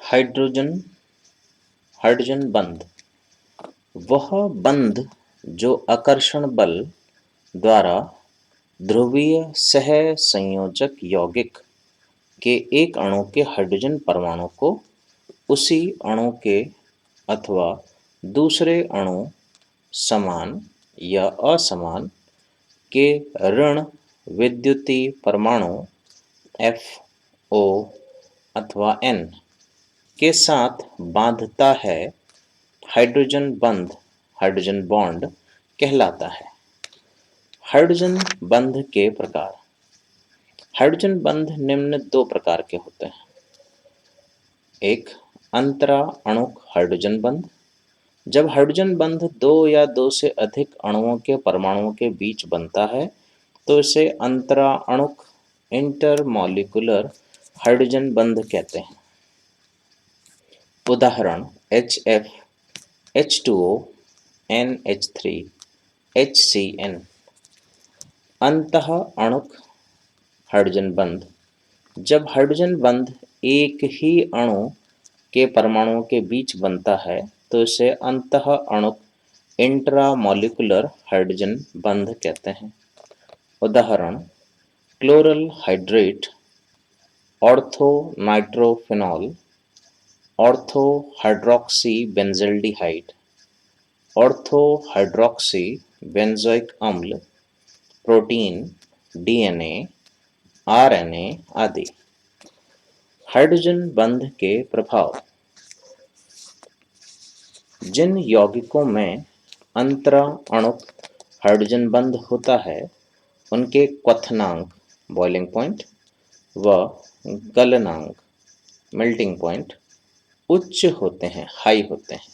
Hydrogen hydrogen बंध वह बंध जो आकर्षण बल द्वारा ध्रुवीय सहसंयोजक यौगिक के एक अणु के हाइड्रोजन परमाणु को उसी अणु के अथवा दूसरे अणु समान या असमान के ऋण विद्युतीय परमाणु F O अथवा N के साथ बांधता है, हाइड्रोजन बॉन्ड कहलाता है। हाइड्रोजन बंध के प्रकार। हाइड्रोजन बंध निम्न दो प्रकार के होते हैं। एक, अंतरा अणुक हाइड्रोजन बंध। जब हाइड्रोजन बंध दो या दो से अधिक अणुओं के परमाणुओं के बीच बनता है तो इसे अंतरा अणुक इंटरमॉलिक्यूलर हाइड्रोजन बंध कहते हैं। उदाहरण HF, H2O, NH3, HCN। अंतः अणुक हाइड्रोजन बंध। जब हाइड्रोजन बंध एक ही अणु के परमाणुओं के बीच बनता है तो इसे अंतः अणुक इंट्रामॉलिक्यूलर हाइड्रोजन बंध कहते हैं। उदाहरण chloral hydrate, ortho nitrophenol, ortho hydroxy benzaldehyde, ortho hydroxy benzoic अम्ल, प्रोटीन, DNA, RNA आदि। हाइड्रोजन बंध के प्रभाव। जिन यौगिकों में अंतरा अणुक हाइड्रोजन बंध होता है उनके क्वथनांक बॉइलिंग पॉइंट व गलनांक मेल्टिंग पॉइंट उच्च होते हैं, हाई होते हैं।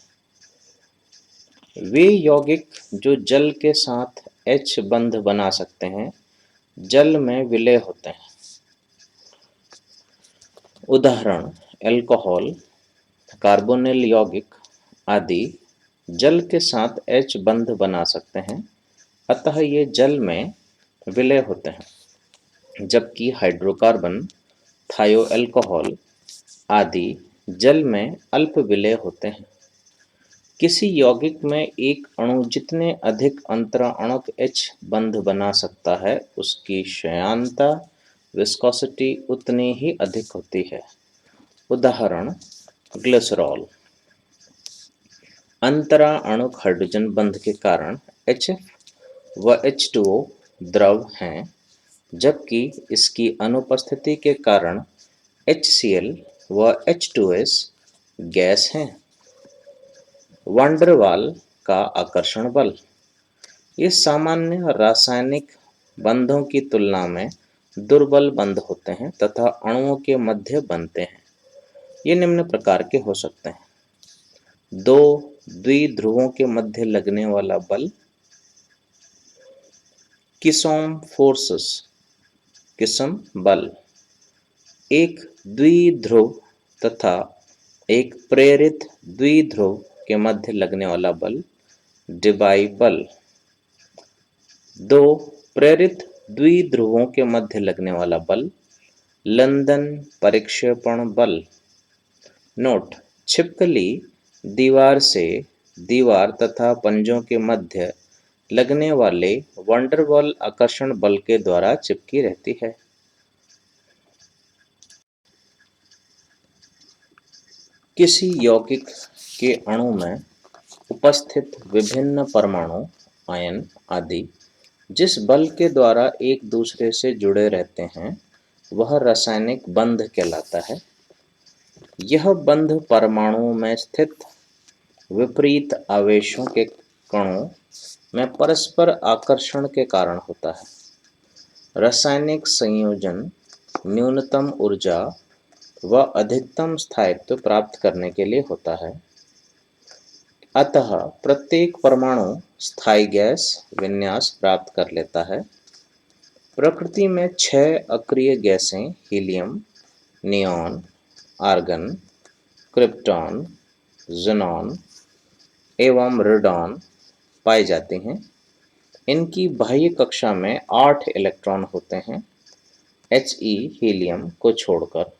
वे यौगिक जो जल के साथ H बंध बना सकते हैं जल में विलय होते हैं। उदाहरण अल्कोहल, कार्बोनिल यौगिक आदि जल के साथ H बंध बना सकते हैं, अतः ये जल में विलय होते हैं। जबकि हाइड्रोकार्बन, थायो अल्कोहल आदि जल में अल्प विलय होते हैं। किसी यौगिक में एक अणु जितने अधिक अंतरा अणुक H बंध बना सकता है उसकी श्यानता विस्कोसिटी उतनी ही अधिक होती है। उदाहरण ग्लिसरॉल। अंतरा अणुक हाइड्रोजन बंध के कारण HF व H2O द्रव हैं, जबकि इसकी अनुपस्थिति के कारण HCl व H2S गैस हैं। वान डेर वाल का आकर्षण बल। ये सामान्य रासायनिक बंधों की तुलना में दुर्बल बंध होते हैं तथा अणुओं के मध्य बनते हैं। ये निम्न प्रकार के हो सकते हैं। दो द्विध्रुवों के मध्य लगने वाला बल, किसोम फोर्सेस, किसम बल। एक द्विध्रुव तथा एक प्रेरित द्विध्रुव के मध्य लगने वाला बल, डिबाई बल। दो प्रेरित द्विध्रुवों के मध्य लगने वाला बल, लंदन परिक्षेपण बल। नोट: छिपकली दीवार से दीवार तथा पंजों के मध्य लगने वाले वान डेर वाल आकर्षण बल के द्वारा चिपकी रहती है। किसी यौगिक के अणु में उपस्थित विभिन्न परमाणु, आयन आदि जिस बल के द्वारा एक दूसरे से जुड़े रहते हैं वह रासायनिक बंध कहलाता है। यह बंध परमाणुओं में स्थित विपरीत आवेशों के कणों में परस्पर आकर्षण के कारण होता है। रासायनिक संयोजन न्यूनतम ऊर्जा व अधिकतम स्थायित्व प्राप्त करने के लिए होता है, अतः प्रत्येक परमाणु स्थायी गैस विन्यास प्राप्त कर लेता है। प्रकृति में 6 अक्रिय गैसें helium, neon, argon, krypton, xenon एवं रेडॉन पाई जाती हैं। इनकी बाह्य कक्षा में 8 इलेक्ट्रॉन होते हैं, He हीलियम को छोड़कर।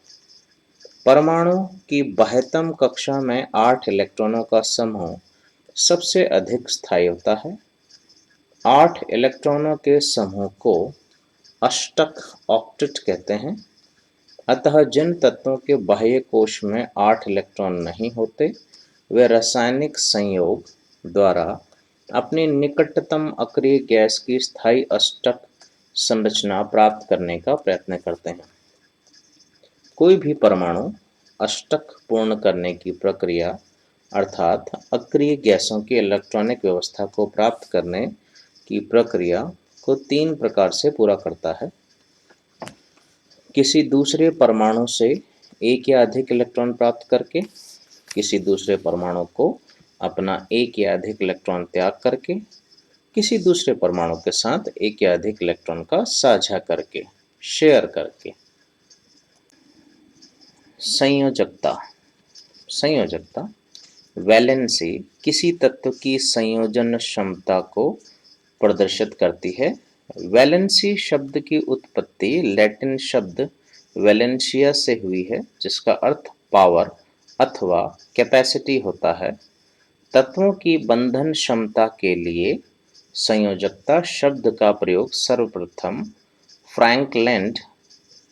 परमाणु की बाह्यतम कक्षा में 8 इलेक्ट्रॉनों का समूह सबसे अधिक स्थायी होता है। 8 इलेक्ट्रॉनों के समूह को अष्टक ऑक्टेट कहते हैं। अतः जिन तत्वों के बाह्य कोश में 8 इलेक्ट्रॉन नहीं होते, वे रासायनिक संयोग द्वारा अपनी निकटतम अक्रिय गैस की स्थायी अष्टक संरचना प्राप्त करने का प्रयत्न करते हैं। कोई भी परमाणु अष्टक पूर्ण करने की प्रक्रिया अर्थात अक्रिय गैसों की इलेक्ट्रॉनिक व्यवस्था को प्राप्त करने की प्रक्रिया को 3 प्रकार से पूरा करता है। किसी दूसरे परमाणु से एक या अधिक इलेक्ट्रॉन प्राप्त करके, किसी दूसरे परमाणु को अपना एक या अधिक इलेक्ट्रॉन त्याग करके, किसी दूसरे परमाणु के साथ एक या अधिक इलेक्ट्रॉन का साझा करके, शेयर करके। संयोजकता। संयोजकता वैलेंसी किसी तत्व की संयोजन क्षमता को प्रदर्शित करती है। वैलेंसी शब्द की उत्पत्ति लैटिन शब्द वैलेंशिया से हुई है, जिसका अर्थ पावर अथवा कैपेसिटी होता है। तत्वों की बंधन क्षमता के लिए संयोजकता शब्द का प्रयोग सर्वप्रथम फ्रैंक लैंड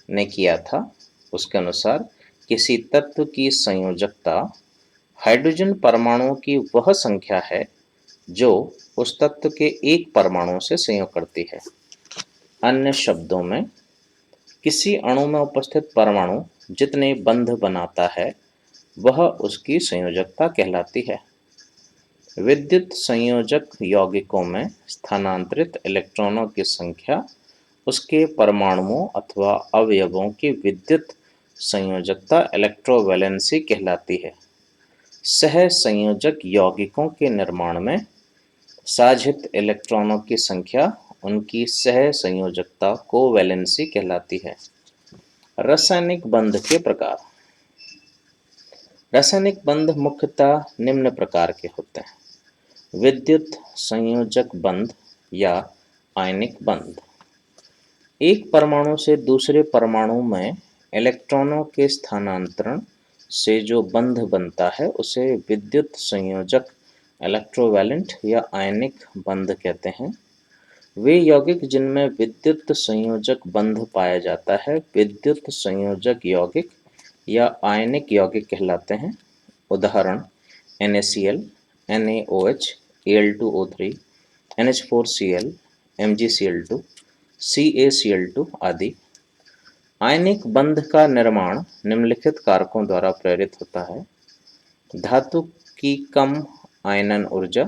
ने किया था। उसके अनुसार किसी तत्व की संयोजकता हाइड्रोजन परमाणुओं की वह संख्या है जो उस तत्व के एक परमाणु से संयोग करती है। अन्य शब्दों में, किसी अणु में उपस्थित परमाणु जितने बंध बनाता है, वह उसकी संयोजकता कहलाती है। विद्युत संयोजक यौगिकों में स्थानांतरित इलेक्ट्रॉनों की संख्या उसके परमाणुओं अथवा अवयवों की विद्युत संयोजकता इलेक्ट्रोवैलेंसी कहलाती है। सहसंयोजक यौगिकों के निर्माण में साझित इलेक्ट्रॉनों की संख्या उनकी सहसंयोजकता कोवैलेंसी कहलाती है। रासायनिक बंध के प्रकार। रासायनिक बंध मुख्यतः निम्न प्रकार के होते हैं: विद्युत संयोजक बंध या आयनिक बंध। एक परमाणु से दूसरे परमाणु में इलेक्ट्रॉनों के स्थानांतरण से जो बंध बनता है, उसे विद्युत संयोजक इलेक्ट्रोवैलेंट या आयनिक बंध कहते हैं। वे यौगिक जिनमें विद्युत संयोजक बंध पाया जाता है, विद्युत संयोजक यौगिक या आयनिक यौगिक कहलाते हैं। उदाहरण: NaCl, NaOH, Al2O3, NH4Cl, MgCl2, CaCl2 आदि। आयनिक बंध का निर्माण निम्नलिखित कारकों द्वारा प्रेरित होता है: धातु की कम आयनन ऊर्जा,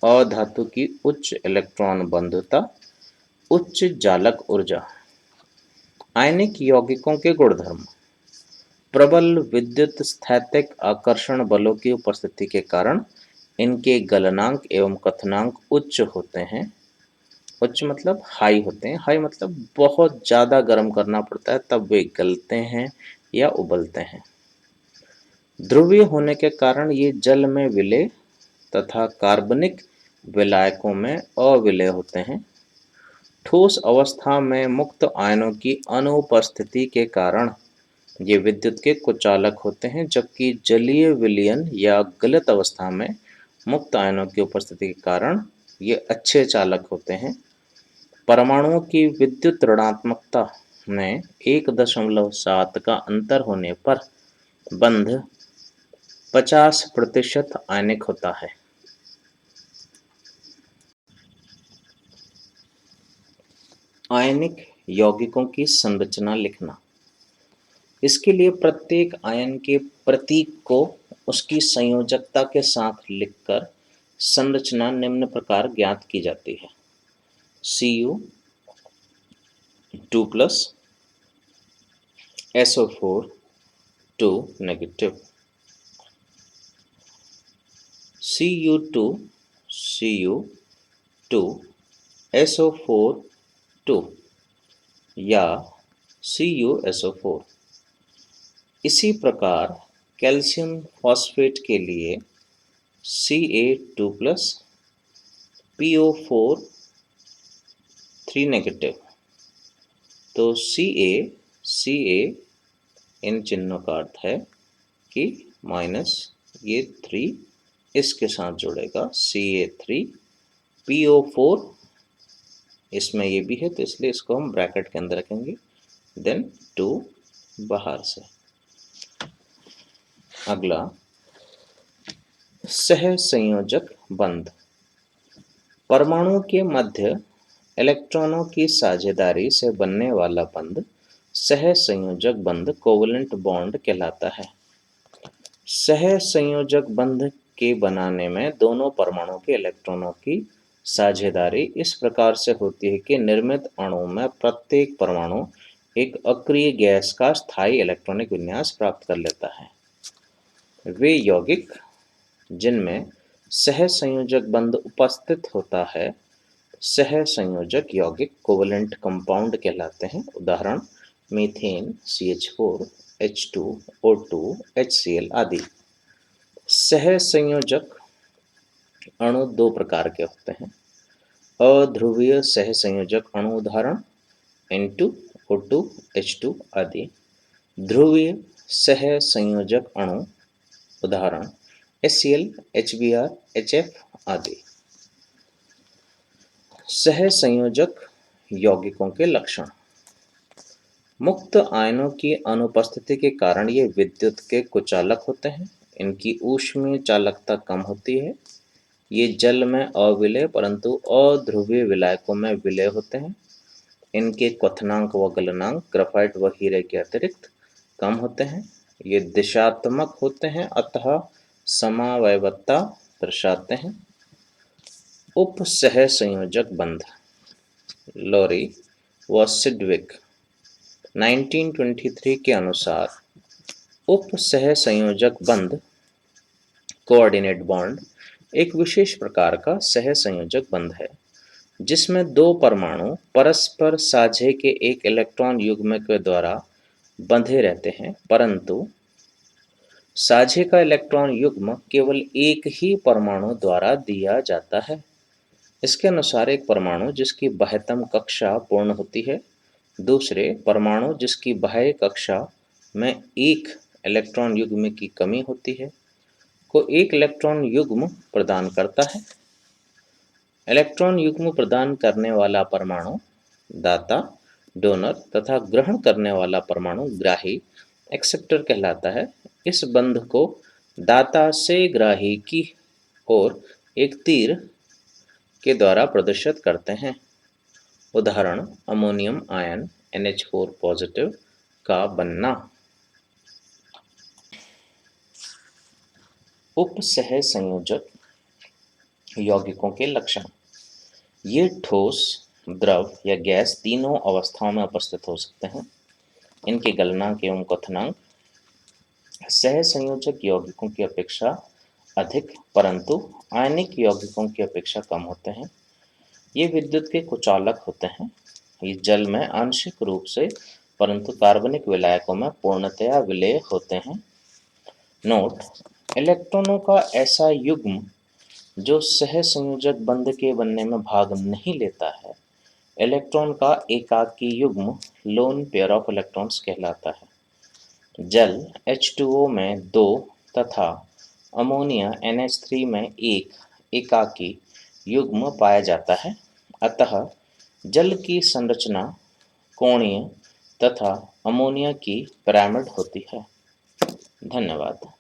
अधातु की उच्च इलेक्ट्रॉन बंधुता, उच्च जालक ऊर्जा। आयनिक यौगिकों के गुणधर्म। प्रबल विद्युत स्थैतिक आकर्षण बलों की उपस्थिति के कारण इनके गलनांक एवं कथनांक उच्च होते हैं। उच्च मतलब हाई होते हैं। हाई मतलब बहुत ज़्यादा गर्म करना पड़ता है तब वे गलते हैं या उबलते हैं। ध्रुवीय होने के कारण ये जल में विलय तथा कार्बनिक विलायकों में अविलय होते हैं। ठोस अवस्था में मुक्त आयनों की अनुपस्थिति के कारण ये विद्युत के कुचालक होते हैं, जबकि जलीय विलयन या गलित अवस्था में मुक्त आयनों की उपस्थिति के कारण ये अच्छे चालक होते हैं। परमाणुओं की विद्युत ऋणात्मकता में 1.7 का अंतर होने पर बंध 50% आयनिक होता है। आयनिक यौगिकों की संरचना लिखना। इसके लिए प्रत्येक आयन के प्रतीक को उसकी संयोजकता के साथ लिखकर संरचना निम्न प्रकार ज्ञात की जाती है: Cu2+, SO4 2 negative, Cu2 Cu2 SO4 2 या CuSO4। इसी प्रकार कैल्शियम फॉस्फेट के लिए Ca2+, PO4 3 नेगेटिव। तो Ca इन चिन्हों का अर्थ है कि माइनस ये 3 इसके साथ जुड़ेगा CA3PO4, इसमें ये भी है तो इसलिए इसको हम ब्रैकेट के अंदर रखेंगे, देन 2 बाहर से। अगला सह संयोजक बंध। परमाणु के मध्य इलेक्ट्रॉनों की साझेदारी से बनने वाला बंध सह संयोजक बंध कोवलेंट बॉन्ड कहलाता है। सह संयोजक बंध के बनाने में दोनों परमाणु के इलेक्ट्रॉनों की साझेदारी इस प्रकार से होती है कि निर्मित अणु में प्रत्येक परमाणु एक अक्रिय गैस का स्थायी इलेक्ट्रॉनिक विन्यास प्राप्त कर लेता है। वे यौगिक जिनमें सह संयोजक बंध उपस्थित होता है सह संयोजक यौगिक कोवलेंट कंपाउंड कहलाते हैं। उदाहरण मीथेन CH4, H2O2, HCl आदि। सह संयोजक अणु दो प्रकार के होते हैं। अध्रुवीय सह संयोजक अणु उदाहरण N2O2, H2 आदि। ध्रुवीय सह संयोजक अणु उदाहरण HCl, HBr, HF आदि। सह संयोजक यौगिकों के लक्षण। मुक्त आयनों की अनुपस्थिति के कारण ये विद्युत के कुचालक होते हैं। इनकी ऊष्मीय चालकता कम होती है। ये जल में अविलेय परंतु अध्रुवीय विलायकों में विलेय होते हैं। इनके क्वथनांक व गलनांक ग्राफाइट व हीरे के अतिरिक्त कम होते हैं। ये दिशात्मक होते हैं अतः समावयवता दर्शाते हैं। उप सह संयोजक बंध। लोरी व सिडविक 1923 के अनुसार उप सह संयोजक बंध कोऑर्डिनेट बॉन्ड एक विशेष प्रकार का सह संयोजक बंध है जिसमें दो परमाणु परस्पर साझे के एक इलेक्ट्रॉन युग्म के द्वारा बंधे रहते हैं, परंतु साझे का इलेक्ट्रॉन युग्म केवल एक ही परमाणु द्वारा दिया जाता है। इसके अनुसार एक परमाणु जिसकी बाह्यतम कक्षा पूर्ण होती है दूसरे परमाणु जिसकी बाह्य कक्षा में एक इलेक्ट्रॉन युग्म की कमी होती है को एक इलेक्ट्रॉन युग्म प्रदान करता है। इलेक्ट्रॉन युग्म प्रदान करने वाला परमाणु दाता डोनर तथा ग्रहण करने वाला परमाणु ग्राही एक्सेप्टर कहलाता है। इस बंध को दाता से ग्राही की ओर एक तीर के द्वारा प्रदर्शित करते हैं। उदाहरण अमोनियम आयन NH4 पॉजिटिव का बनना। उप सह संयोजक यौगिकों के लक्षण। ये ठोस, द्रव या गैस तीनों अवस्थाओं में उपस्थित हो सकते हैं। इनके गलनांक एवं क्वथनांक सह संयोजक यौगिकों की अपेक्षा अधिक परंतु आयनिक यौगिकों की अपेक्षा कम होते हैं। ये विद्युत के कुचालक होते हैं। ये जल में आंशिक रूप से परंतु कार्बनिक विलायकों में पूर्णतया विलेय होते हैं। नोट: इलेक्ट्रॉनों का ऐसा युग्म जो सह संयोजक बंध के बनने में भाग नहीं लेता है इलेक्ट्रॉन का एकाकी युग्म लोन पेयर ऑफ इलेक्ट्रॉन्स कहलाता है। जल H2O में 2 तथा अमोनिया NH3 में एक एकाकी युग्म पाया जाता है, अतः जल की संरचना कोणीय तथा अमोनिया की पिरामिड होती है। धन्यवाद।